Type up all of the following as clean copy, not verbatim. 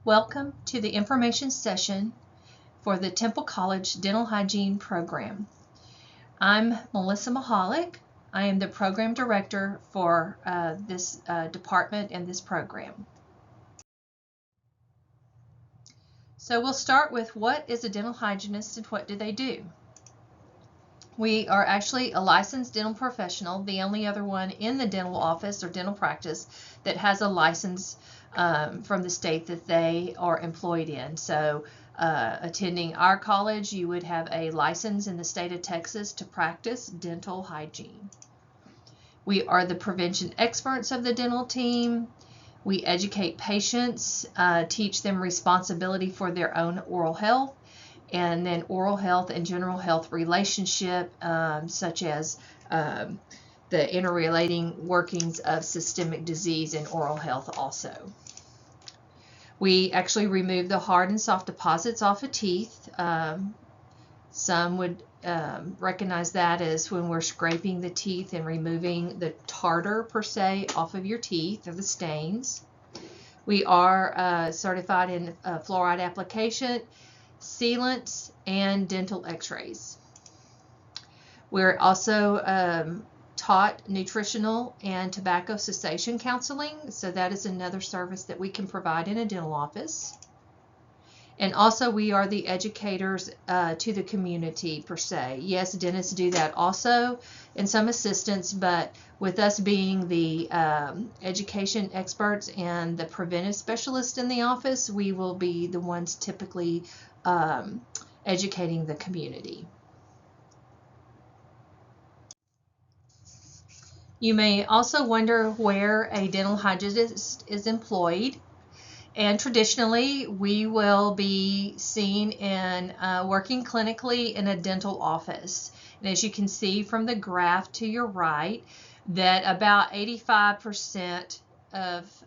Welcome to the information session for the Temple College Dental Hygiene program. I'm Melissa Mahalik. I am the program director for this department and this program. So we'll start with what is a dental hygienist and what do they do? We are actually a licensed dental professional, the only other one in the dental office or dental practice that has a license from the state that they are employed in. So attending our college, you would have a license in the state of Texas to practice dental hygiene. We are the prevention experts of the dental team. We educate patients, teach them responsibility for their own oral health, and then oral health and general health relationship, such as the interrelating workings of systemic disease and oral health also. We actually remove the hard and soft deposits off of teeth. Some would recognize that as when we're scraping the teeth and removing the tartar per se off of your teeth or the stains. We are certified in fluoride application, sealants, and dental x-rays. We're also taught nutritional and tobacco cessation counseling, so that is another service that we can provide in a dental office. And also we are the educators to the community per se. Yes, dentists do that also, and some assistants, but with us being the education experts and the preventive specialists in the office, we will be the ones typically educating the community. You may also wonder where a dental hygienist is employed. And traditionally, we will be seen in working clinically in a dental office. And as you can see from the graph to your right, that about 85% of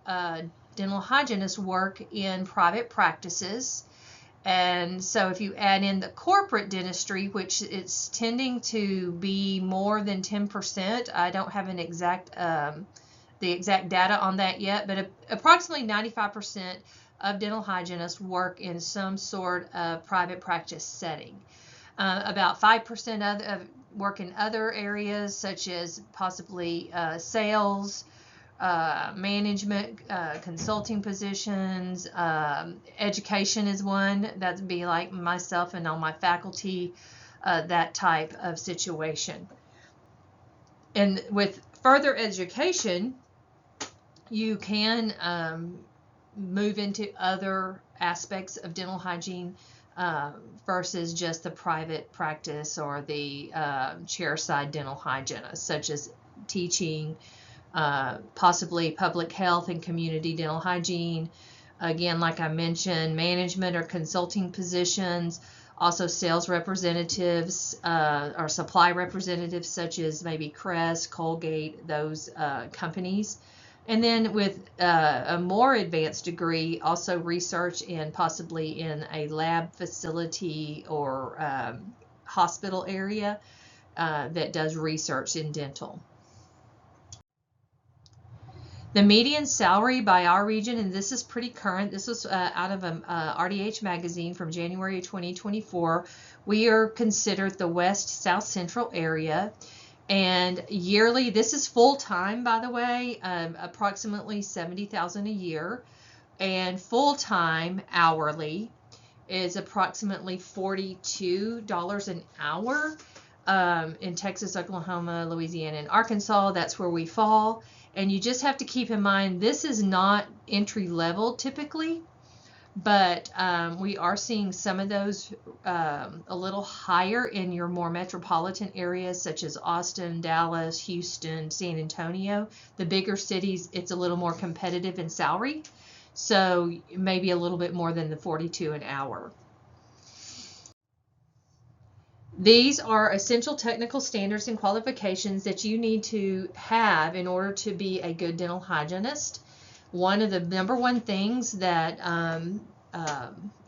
dental hygienists work in private practices. And so if you add in the corporate dentistry, which it's tending to be more than 10%, I don't have an exact the exact data on that yet, but approximately 95% of dental hygienists work in some sort of private practice setting. About 5% of work in other areas, such as possibly sales, management, consulting positions, education is one. That'd be like myself and all my faculty, that type of situation. And with further education, you can move into other aspects of dental hygiene versus just the private practice or the chair-side dental hygienist, such as teaching, possibly public health and community dental hygiene. Again, like I mentioned, management or consulting positions, also sales representatives or supply representatives such as maybe Crest, Colgate, those companies. And then with a more advanced degree, also research and possibly in a lab facility or hospital area that does research in dental. The median salary by our region, and this is pretty current, this was out of a RDH magazine from January 2024. We are considered the West South Central area. And yearly, this is full-time, by the way, approximately $70,000 a year. And full-time hourly is approximately $42 an hour. In Texas, Oklahoma, Louisiana, and Arkansas, that's where we fall. And you just have to keep in mind, this is not entry level typically, but we are seeing some of those a little higher in your more metropolitan areas such as Austin, Dallas, Houston, San Antonio. The bigger cities, it's a little more competitive in salary, so maybe a little bit more than the 42 an hour. These are essential technical standards and qualifications that you need to have in order to be a good dental hygienist. One of the number one things that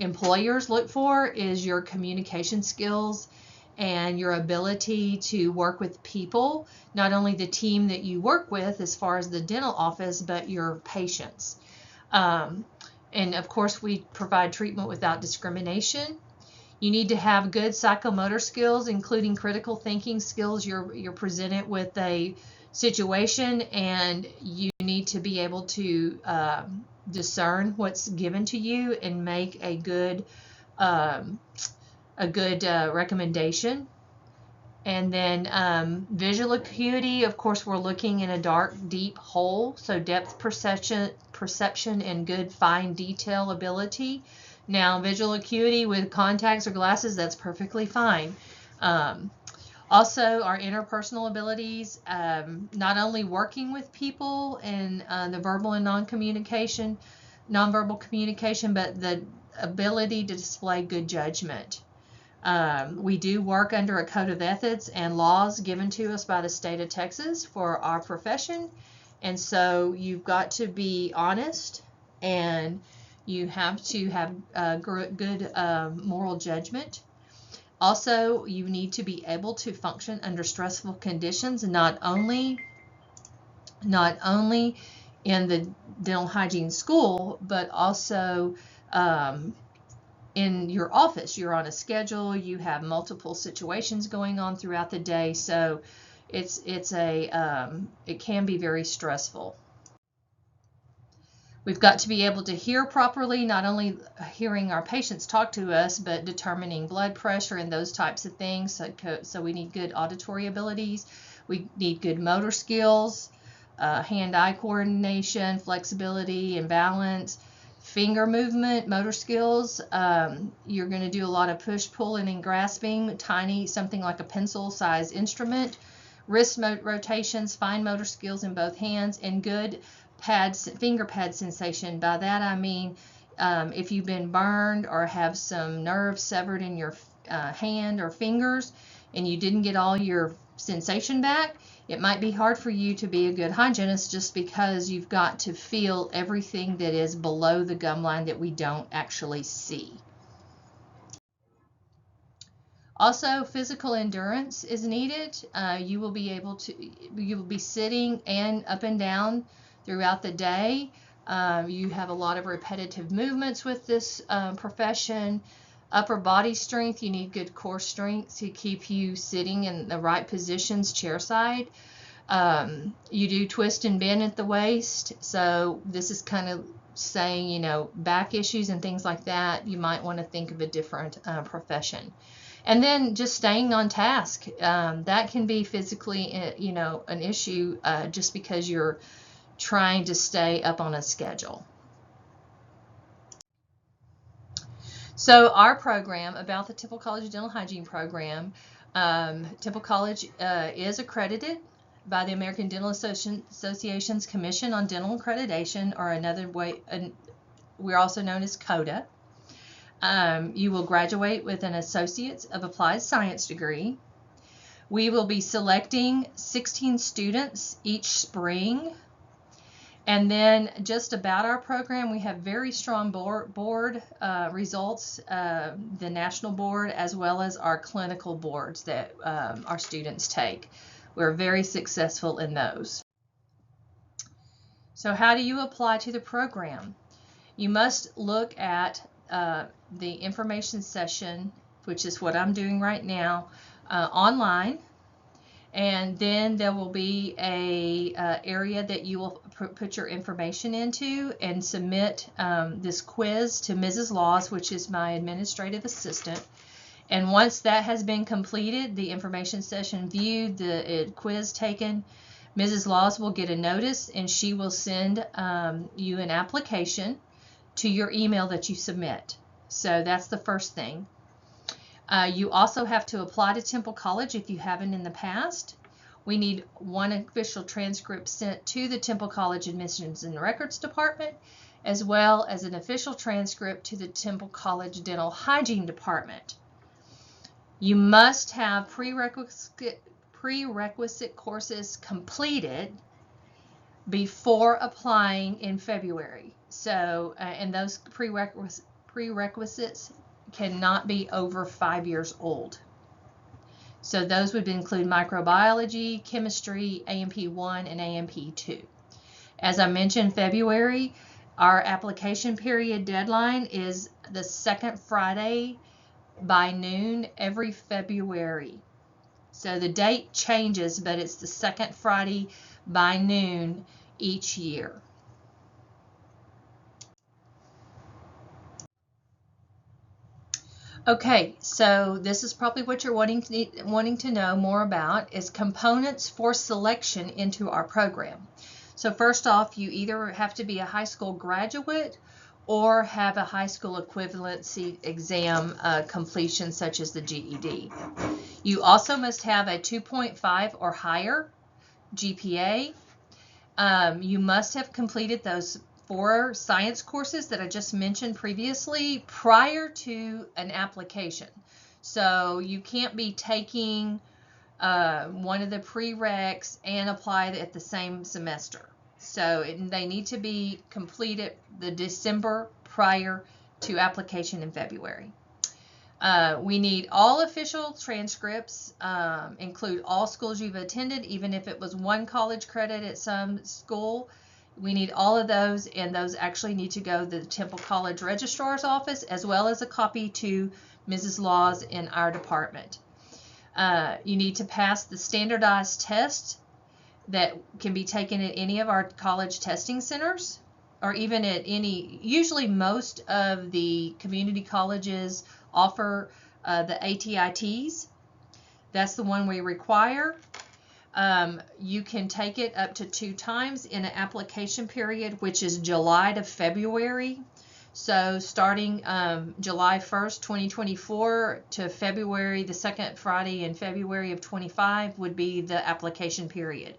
employers look for is your communication skills and your ability to work with people, not only the team that you work with as far as the dental office, but your patients. And of course, we provide treatment without discrimination. You need to have good psychomotor skills, including critical thinking skills. You're presented with a situation, and you need to be able to discern what's given to you and make a good recommendation. And then visual acuity, of course, we're looking in a dark, deep hole, so depth perception and good fine detail ability. Now, visual acuity with contacts or glasses, that's perfectly fine. Also, our interpersonal abilities, not only working with people and the verbal and nonverbal communication, but the ability to display good judgment. We do work under a code of ethics and laws given to us by the state of Texas for our profession. And so you've got to be honest, and you have to have good moral judgment. Also, you need to be able to function under stressful conditions, not only in the dental hygiene school, but also in your office. You're on a schedule, you have multiple situations going on throughout the day, so it can be very stressful. We've got to be able to hear properly, not only hearing our patients talk to us, but determining blood pressure and those types of things. So we need good auditory abilities. We need good motor skills, hand-eye coordination, flexibility and balance, finger movement, motor skills. You're going to do a lot of push, pulling, and grasping, something like a pencil-sized instrument, wrist rotations, fine motor skills in both hands, and good finger pad sensation. By that I mean if you've been burned or have some nerves severed in your hand or fingers and you didn't get all your sensation back, it might be hard for you to be a good hygienist, just because you've got to feel everything that is below the gum line that we don't actually see. Also, physical endurance is needed. You will be sitting and up and down throughout the day. You have a lot of repetitive movements with this profession. Upper body strength, you need good core strength to keep you sitting in the right positions, chair side. You do twist and bend at the waist, so this is kind of saying, back issues and things like that, you might want to think of a different profession. And then just staying on task. That can be physically, an issue just because you're trying to stay up on a schedule. So our program, about the Temple College Dental Hygiene program, Temple College is accredited by the American Dental Association's Commission on Dental Accreditation, or another way, we're also known as CODA. You will graduate with an Associate's of Applied Science degree. We will be selecting 16 students each spring. And then just about our program, we have very strong board results, the national board, as well as our clinical boards that our students take. We're very successful in those. So how do you apply to the program? You must look at the information session, which is what I'm doing right now, online. And then there will be a area that you will put your information into and submit this quiz to Mrs. Laws, which is my administrative assistant. And once that has been completed, the information session viewed, the quiz taken, Mrs. Laws will get a notice, and she will send you an application to your email that you submit. So that's the first thing. You also have to apply to Temple College if you haven't in the past. We need one official transcript sent to the Temple College Admissions and Records Department, as well as an official transcript to the Temple College Dental Hygiene Department. You must have prerequisite courses completed before applying in February. So, and those prerequisites cannot be over 5 years old. So those would include microbiology, chemistry, AMP 1, and AMP 2. As I mentioned, February Our application period deadline is the second Friday by noon every February. So the date changes, but it's the second Friday by noon each year. Okay, so this is probably what you're wanting to know more about is components for selection into our program. So first off, you either have to be a high school graduate or have a high school equivalency exam completion such as the GED. You also must have a 2.5 or higher GPA. You must have completed those 4 science courses that I just mentioned previously prior to an application. So you can't be taking one of the prereqs and apply at the same semester. So they need to be completed the December prior to application in February. We need all official transcripts, include all schools you've attended, even if it was 1 college credit at some school. We need all of those, and those actually need to go to the Temple College Registrar's Office, as well as a copy to Mrs. Laws in our department. You need to pass the standardized test that can be taken at any of our college testing centers, or even at any, usually most of the community colleges offer the ATITs. That's the one we require. You can take it up to 2 times in an application period, which is July to February. So starting July 1st, 2024 to February, the second Friday in February of 25 would be the application period.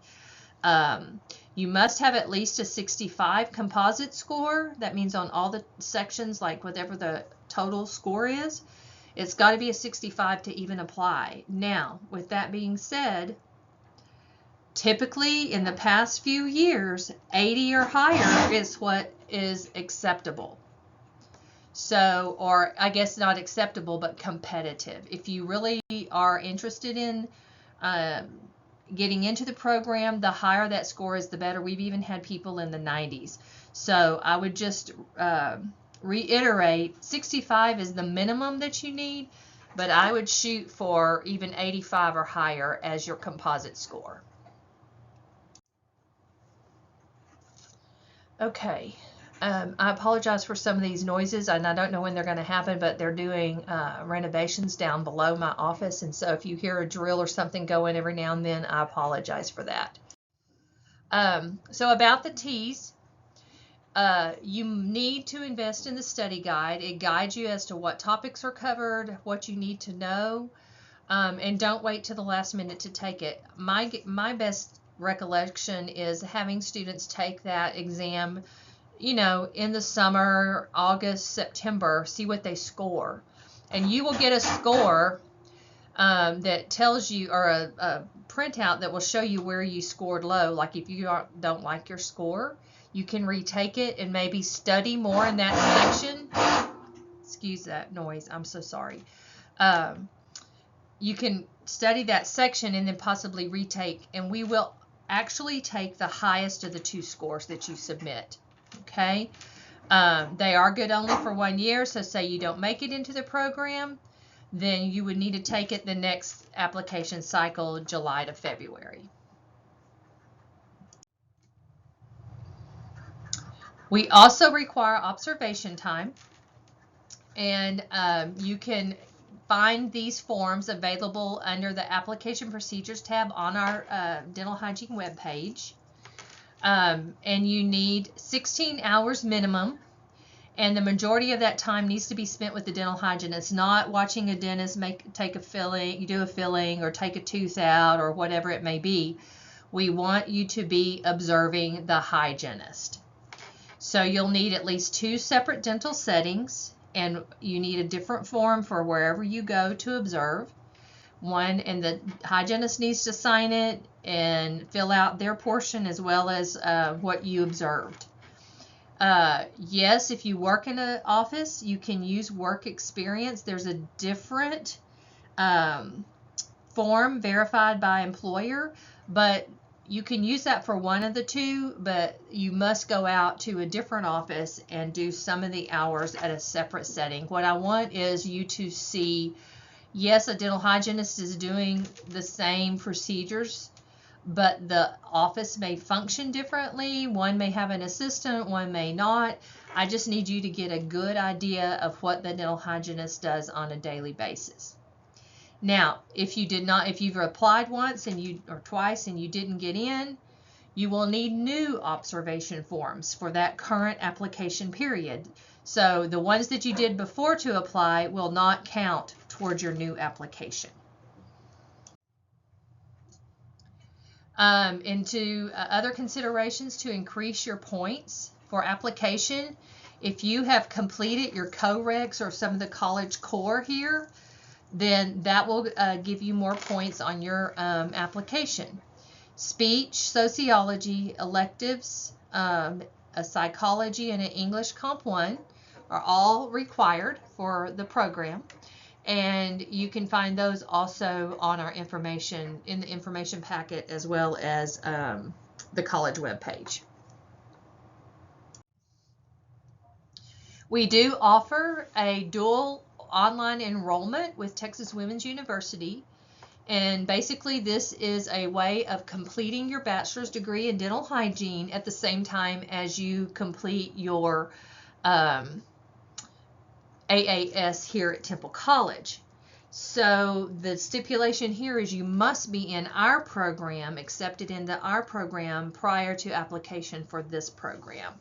You must have at least a 65 composite score. That means on all the sections, like whatever the total score is, it's got to be a 65 to even apply. Now, with that being said, typically in the past few years, 80 or higher is what is acceptable. So, or I guess not acceptable, but competitive. If you really are interested in getting into the program, the higher that score is, the better. We've even had people in the 90s. So I would just reiterate, 65 is the minimum that you need, but I would shoot for even 85 or higher as your composite score. Okay. I apologize for some of these noises, and I don't know when they're going to happen, but they're doing renovations down below my office, and so if you hear a drill or something going every now and then, I apologize for that. So about the T's, you need to invest in the study guide. It guides you as to what topics are covered, what you need to know, and don't wait till the last minute to take it. My best recollection is having students take that exam, you know, in the summer, August, September, see what they score. And you will get a score that tells you, or a printout that will show you where you scored low. Like if you don't like your score, you can retake it and maybe study more in that section. Excuse that noise, I'm so sorry. You can study that section and then possibly retake, and we will actually take the highest of the 2 scores that you submit. Okay, they are good only for 1 year, so say you don't make it into the program, then you would need to take it the next application cycle, July to February. We also require observation time, and you can find these forms available under the application procedures tab on our dental hygiene webpage. And you need 16 hours minimum, and the majority of that time needs to be spent with the dental hygienist, not watching a dentist take a filling, do a filling, or take a tooth out, or whatever it may be. We want you to be observing the hygienist. So you'll need at least 2 separate dental settings, and you need a different form for wherever you go to observe. One, and the hygienist needs to sign it and fill out their portion as well as what you observed. Yes, if you work in an office, you can use work experience. There's a different form verified by employer, but you can use that for one of the two, but you must go out to a different office and do some of the hours at a separate setting. What I want is you to see, yes, a dental hygienist is doing the same procedures, but the office may function differently. One may have an assistant, one may not. I just need you to get a good idea of what the dental hygienist does on a daily basis. Now, if you've applied once or twice and you didn't get in, you will need new observation forms for that current application period. So the ones that you did before to apply will not count towards your new application. Into other considerations to increase your points for application, if you have completed your co-recs or some of the college core here, then that will give you more points on your application. Speech, sociology, electives, a psychology, and an English Comp 1 are all required for the program. And you can find those also on our information, in the information packet, as well as the college webpage. We do offer a dual online enrollment with Texas Women's University. And basically this is a way of completing your bachelor's degree in dental hygiene at the same time as you complete your AAS here at Temple College. So the stipulation here is you must be in our program, accepted into our program prior to application for this program.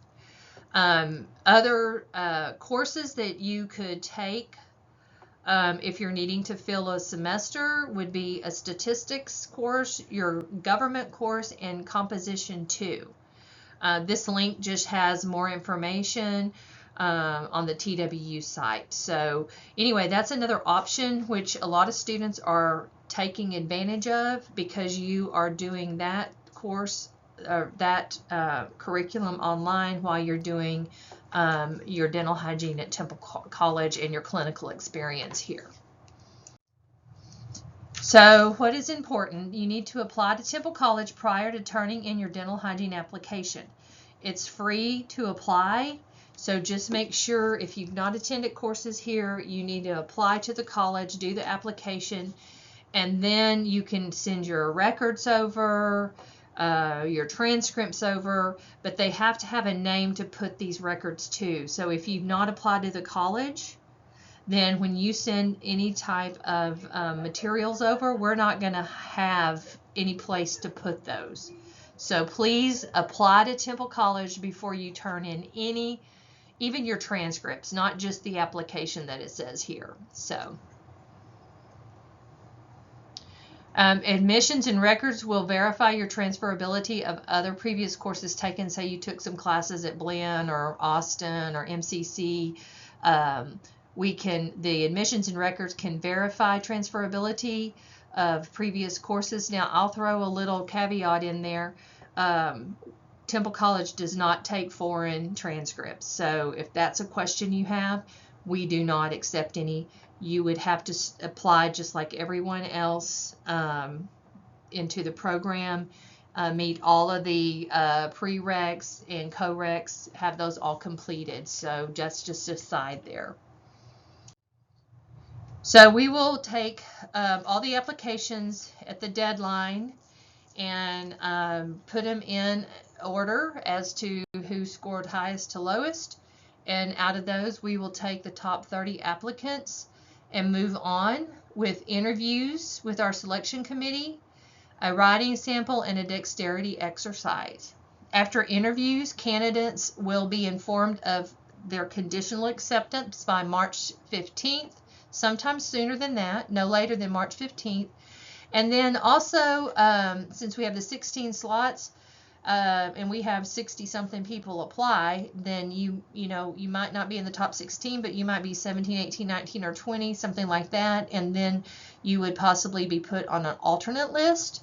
Other courses that you could take if you're needing to fill a semester would be a statistics course, your government course, and composition 2. This link just has more information on the TWU site. So anyway, that's another option which a lot of students are taking advantage of, because you are doing that course or that curriculum online while you're doing your dental hygiene at Temple College and your clinical experience here. So what is important? You need to apply to Temple College prior to turning in your dental hygiene application. It's free to apply, so just make sure if you've not attended courses here, you need to apply to the college, do the application, and then you can send your records over, your transcripts over, but they have to have a name to put these records to. So if you've not applied to the college, then when you send any type of materials over, we're not going to have any place to put those. So please apply to Temple College before you turn in even your transcripts, not just the application that it says here. So admissions and records will verify your transferability of other previous courses taken. Say you took some classes at Blinn or Austin or MCC. The admissions and records can verify transferability of previous courses. Now, I'll throw a little caveat in there. Temple College does not take foreign transcripts. So if that's a question you have, we do not accept any. You would have to apply just like everyone else into the program, meet all of the prereqs and co-reqs, have those all completed. So just a side there. So we will take all the applications at the deadline and put them in order as to who scored highest to lowest. And out of those, we will take the top 30 applicants and move on with interviews with our selection committee, a writing sample, and a dexterity exercise. After interviews, candidates will be informed of their conditional acceptance by March 15th, sometime sooner than that, no later than March 15th. And then also, since we have the 16 slots, and we have 60-something people apply, then you might not be in the top 16, but you might be 17, 18, 19, or 20, something like that, and then you would possibly be put on an alternate list.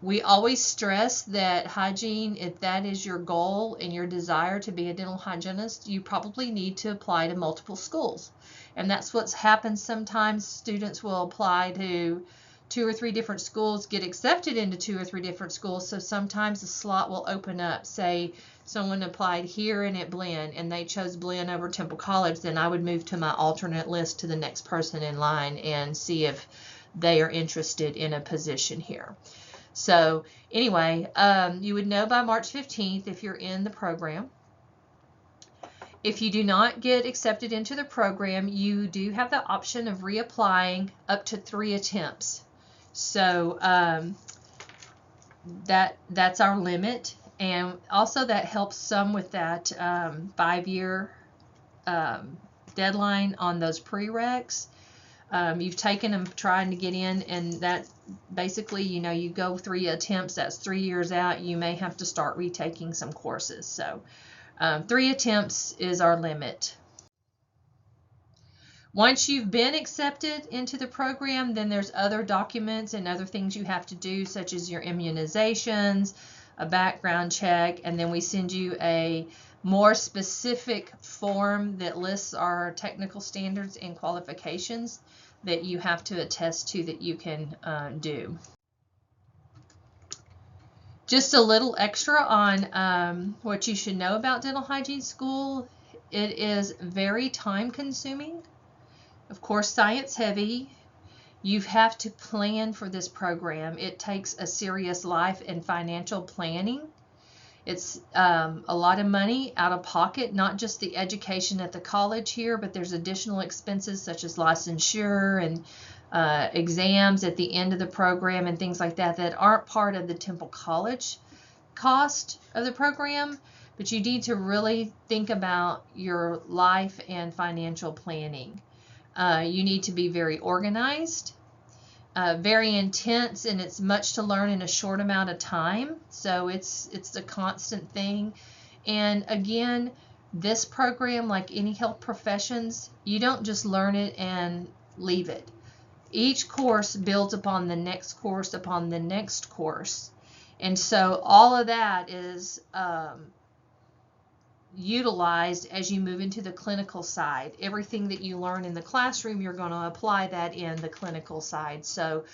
We always stress that hygiene, if that is your goal and your desire to be a dental hygienist, you probably need to apply to multiple schools. And that's what's happened sometimes. Students will apply to 2 or 3 different schools get accepted into 2 or 3 different schools. So sometimes the slot will open up. Say someone applied here and at Blinn and they chose Blinn over Temple College, then I would move to my alternate list to the next person in line and see if they are interested in a position here. So anyway, you would know by March 15th if you're in the program. If you do not get accepted into the program, you do have the option of reapplying up to 3 attempts. So that's our limit, and also that helps some with that 5-year deadline on those prereqs. You've taken them trying to get in, and that basically, you go 3 attempts, that's 3 years out. You may have to start retaking some courses. So 3 attempts is our limit. Once you've been accepted into the program, then there's other documents and other things you have to do, such as your immunizations, a background check, and then we send you a more specific form that lists our technical standards and qualifications that you have to attest to that you can do. Just a little extra on what you should know about dental hygiene school. It is very time consuming. Of course, science heavy. You have to plan for this program. It takes a serious life and financial planning. It's a lot of money out of pocket, not just the education at the college here, but there's additional expenses such as licensure and exams at the end of the program and things like that that aren't part of the Temple College cost of the program. But you need to really think about your life and financial planning. You need to be very organized, very intense, and it's much to learn in a short amount of time. So it's a constant thing. And again, this program, like any health professions, you don't just learn it and leave it. Each course builds upon the next course upon the next course. And so all of that is utilized as you move into the clinical side. Everything that you learn in the classroom, you're going to apply that in the clinical side. So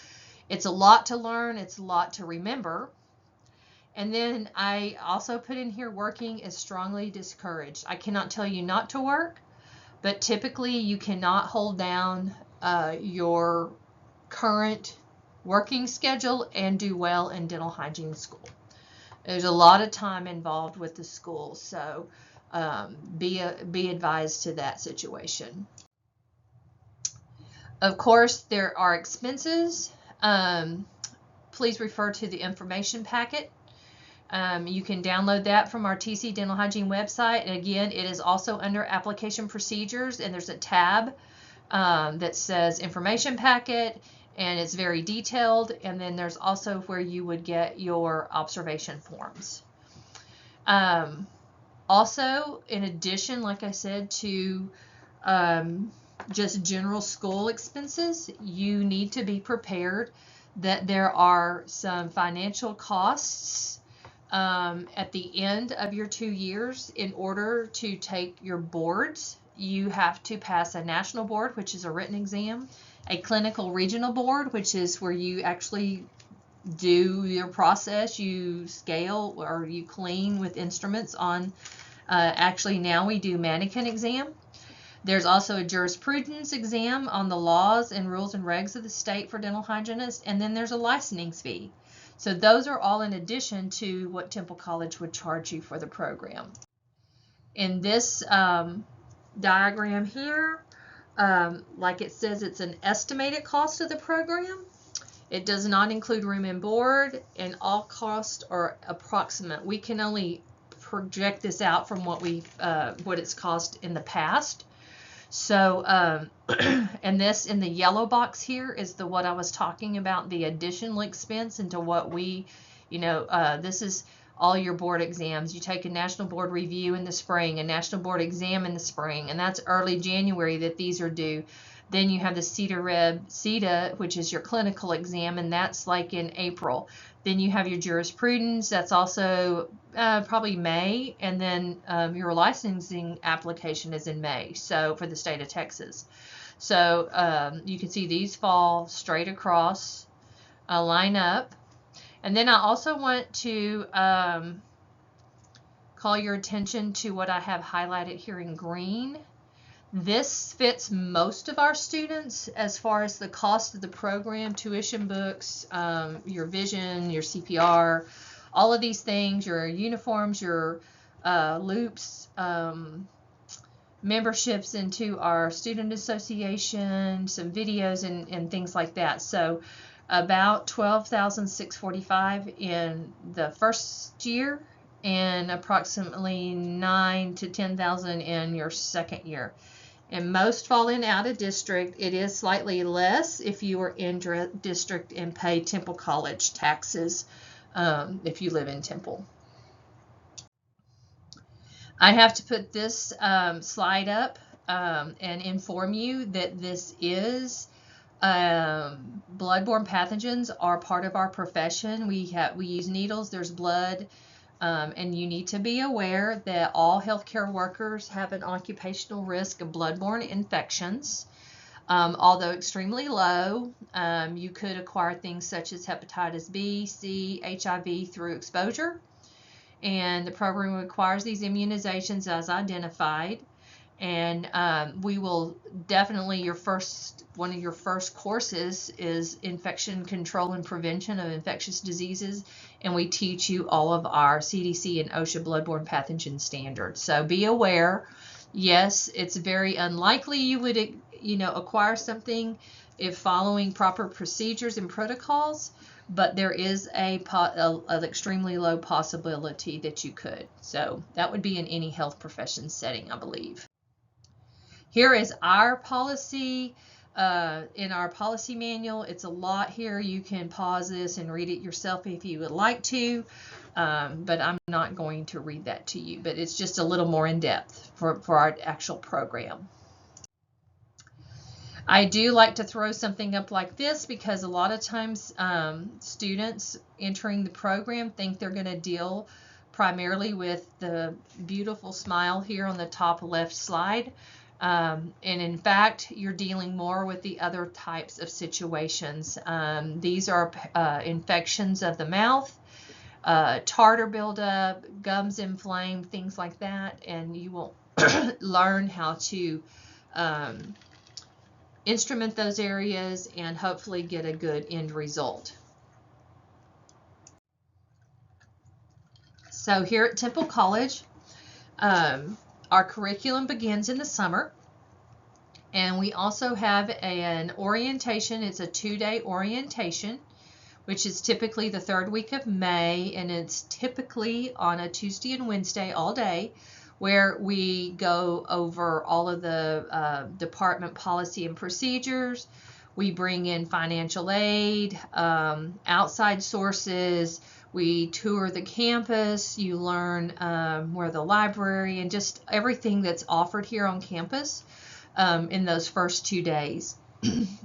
it's a lot to learn, it's a lot to remember. And then I also put in here, working is strongly discouraged. I cannot tell you not to work, but typically you cannot hold down your current working schedule and do well in dental hygiene school. There's a lot of time involved with the school, so be advised to that situation. Of course, there are expenses. Please refer to the information packet. You can download that from our TC Dental Hygiene website. And again, it is also under application procedures, and there's a tab that says information packet, and it's very detailed. And then there's also where you would get your observation forms. Also, in addition, like I said, to just general school expenses, you need to be prepared that there are some financial costs at the end of your 2 years. In order to take your boards, you have to pass a national board, which is a written exam, a clinical regional board, which is where you actually do your process, you scale or you clean with instruments on, actually now we do mannequin exam. There's also a jurisprudence exam on the laws and rules and regs of the state for dental hygienists, and then there's a licensing fee. So those are all in addition to what Temple College would charge you for the program. In this diagram here, like it says, it's an estimated cost of the program. It does not include room and board, and all costs are approximate. We can only project this out from what it's cost in the past. So, and this in the yellow box here is what I was talking about, the additional expense into what we, this is all your board exams. You take a national board review in the spring, a national board exam in the spring, and that's early January that these are due. Then you have the CETA, which is your clinical exam, and that's like in April. Then you have your jurisprudence, that's also probably May, and then your licensing application is in May, so for the state of Texas. So you can see these fall straight across line up. And then I also want to call your attention to what I have highlighted here in green. This fits most of our students as far as the cost of the program, tuition books, your vision, your CPR, all of these things, your uniforms, your loops, memberships into our student association, some videos and things like that. So about $12,645 in the first year and approximately $9,000 to $10,000 in your second year. And most fall in out of district. It is slightly less if you are in district and pay Temple College taxes if you live in Temple. I have to put this slide up and inform you that this is bloodborne pathogens are part of our profession. We use needles, there's blood, and you need to be aware that all healthcare workers have an occupational risk of bloodborne infections. Although extremely low, you could acquire things such as hepatitis B, C, HIV through exposure. And the program requires these immunizations as identified. And we will definitely, one of your first courses is infection control and prevention of infectious diseases. And we teach you all of our CDC and OSHA bloodborne pathogen standards. So be aware, yes, it's very unlikely you would, acquire something if following proper procedures and protocols, but there is an extremely low possibility that you could. So that would be in any health profession setting, I believe. Here is our policy in our policy manual. It's a lot here. You can pause this and read it yourself if you would like to, but I'm not going to read that to you. But it's just a little more in depth for our actual program. I do like to throw something up like this because a lot of times students entering the program think they're going to deal primarily with the beautiful smile here on the top left slide. And in fact, you're dealing more with the other types of situations. These are infections of the mouth, tartar buildup, gums inflamed, things like that, and you will learn how to instrument those areas and hopefully get a good end result. So here at Temple College, our curriculum begins in the summer, and we also have an orientation. It's a 2-day orientation, which is typically the 3rd week of May, and it's typically on a Tuesday and Wednesday all day, where we go over all of the department policy and procedures. We bring in financial aid, outside sources. We tour the campus. You learn where the library and just everything that's offered here on campus in those first 2 days.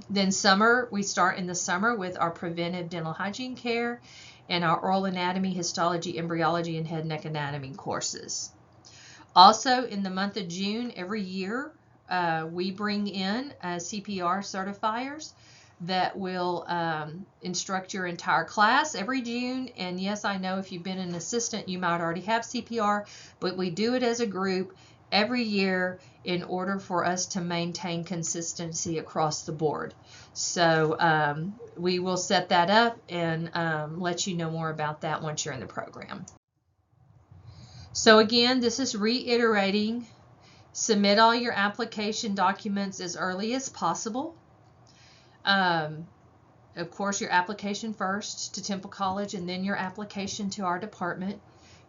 Then summer, we start in the summer with our preventive dental hygiene care and our oral anatomy, histology, embryology, and head and neck anatomy courses. Also, in the month of June every year, we bring in CPR certifiers that will instruct your entire class every June. And yes, I know if you've been an assistant, you might already have CPR, but we do it as a group every year in order for us to maintain consistency across the board. So we will set that up and let you know more about that once you're in the program. So again, this is reiterating, submit all your application documents as early as possible. Of course, your application first to Temple College and then your application to our department.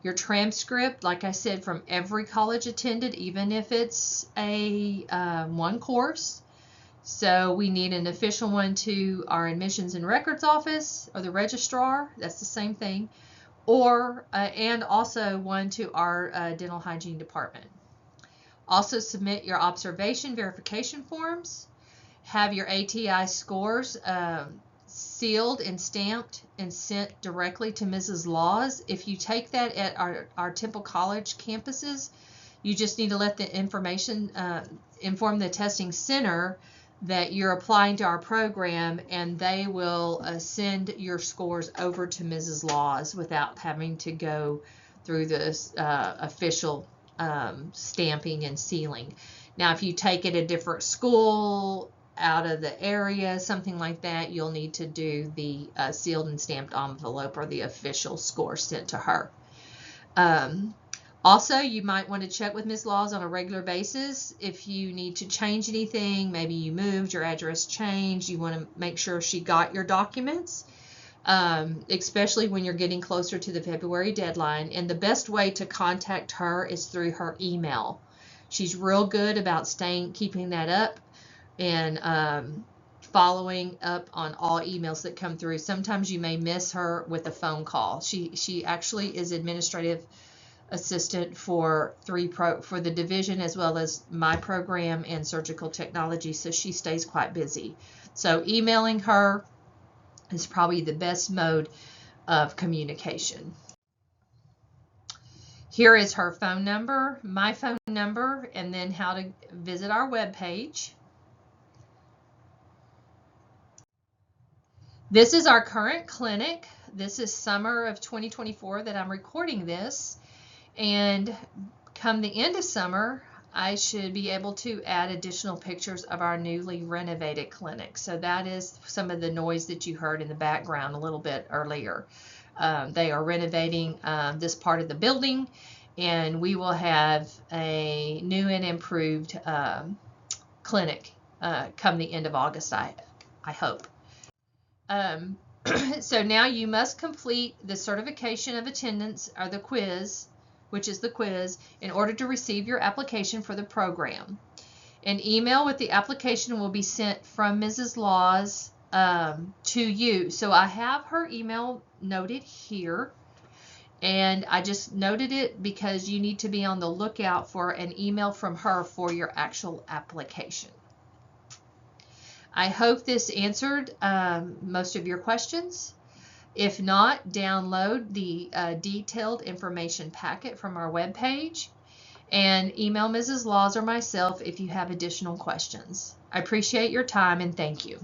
Your transcript, like I said, from every college attended, even if it's a one course. So we need an official one to our admissions and records office or the registrar. That's the same thing. Or and also one to our dental hygiene department. Also submit your observation verification forms. Have your ATI scores sealed and stamped and sent directly to Mrs. Laws. If you take that at our Temple College campuses, you just need to let the information inform the testing center that you're applying to our program, and they will send your scores over to Mrs. Laws without having to go through this official stamping and sealing. Now, if you take it a different school out of the area, something like that, you'll need to do the sealed and stamped envelope or the official score sent to her. Also, you might want to check with Ms. Laws on a regular basis if you need to change anything. Maybe you moved, your address changed, you want to make sure she got your documents, especially when you're getting closer to the February deadline. And the best way to contact her is through her email. She's real good about keeping that up and following up on all emails that come through. Sometimes you may miss her with a phone call. She actually is administrative assistant for for the division, as well as my program and surgical technology, so she stays quite busy. So emailing her is probably the best mode of communication. Here is her phone number, my phone number, and then how to visit our webpage. This is our current clinic. This is summer of 2024 that I'm recording this. And come the end of summer, I should be able to add additional pictures of our newly renovated clinic. So that is some of the noise that you heard in the background a little bit earlier. They are renovating this part of the building, and we will have a new and improved clinic come the end of August, I hope. So now you must complete the certification of attendance, or the quiz, which is the quiz, in order to receive your application for the program. An email with the application will be sent from Mrs. Laws to you. So I have her email noted here, and I just noted it because you need to be on the lookout for an email from her for your actual application. I hope this answered most of your questions. If not, download the detailed information packet from our webpage and email Mrs. Laws or myself if you have additional questions. I appreciate your time and thank you.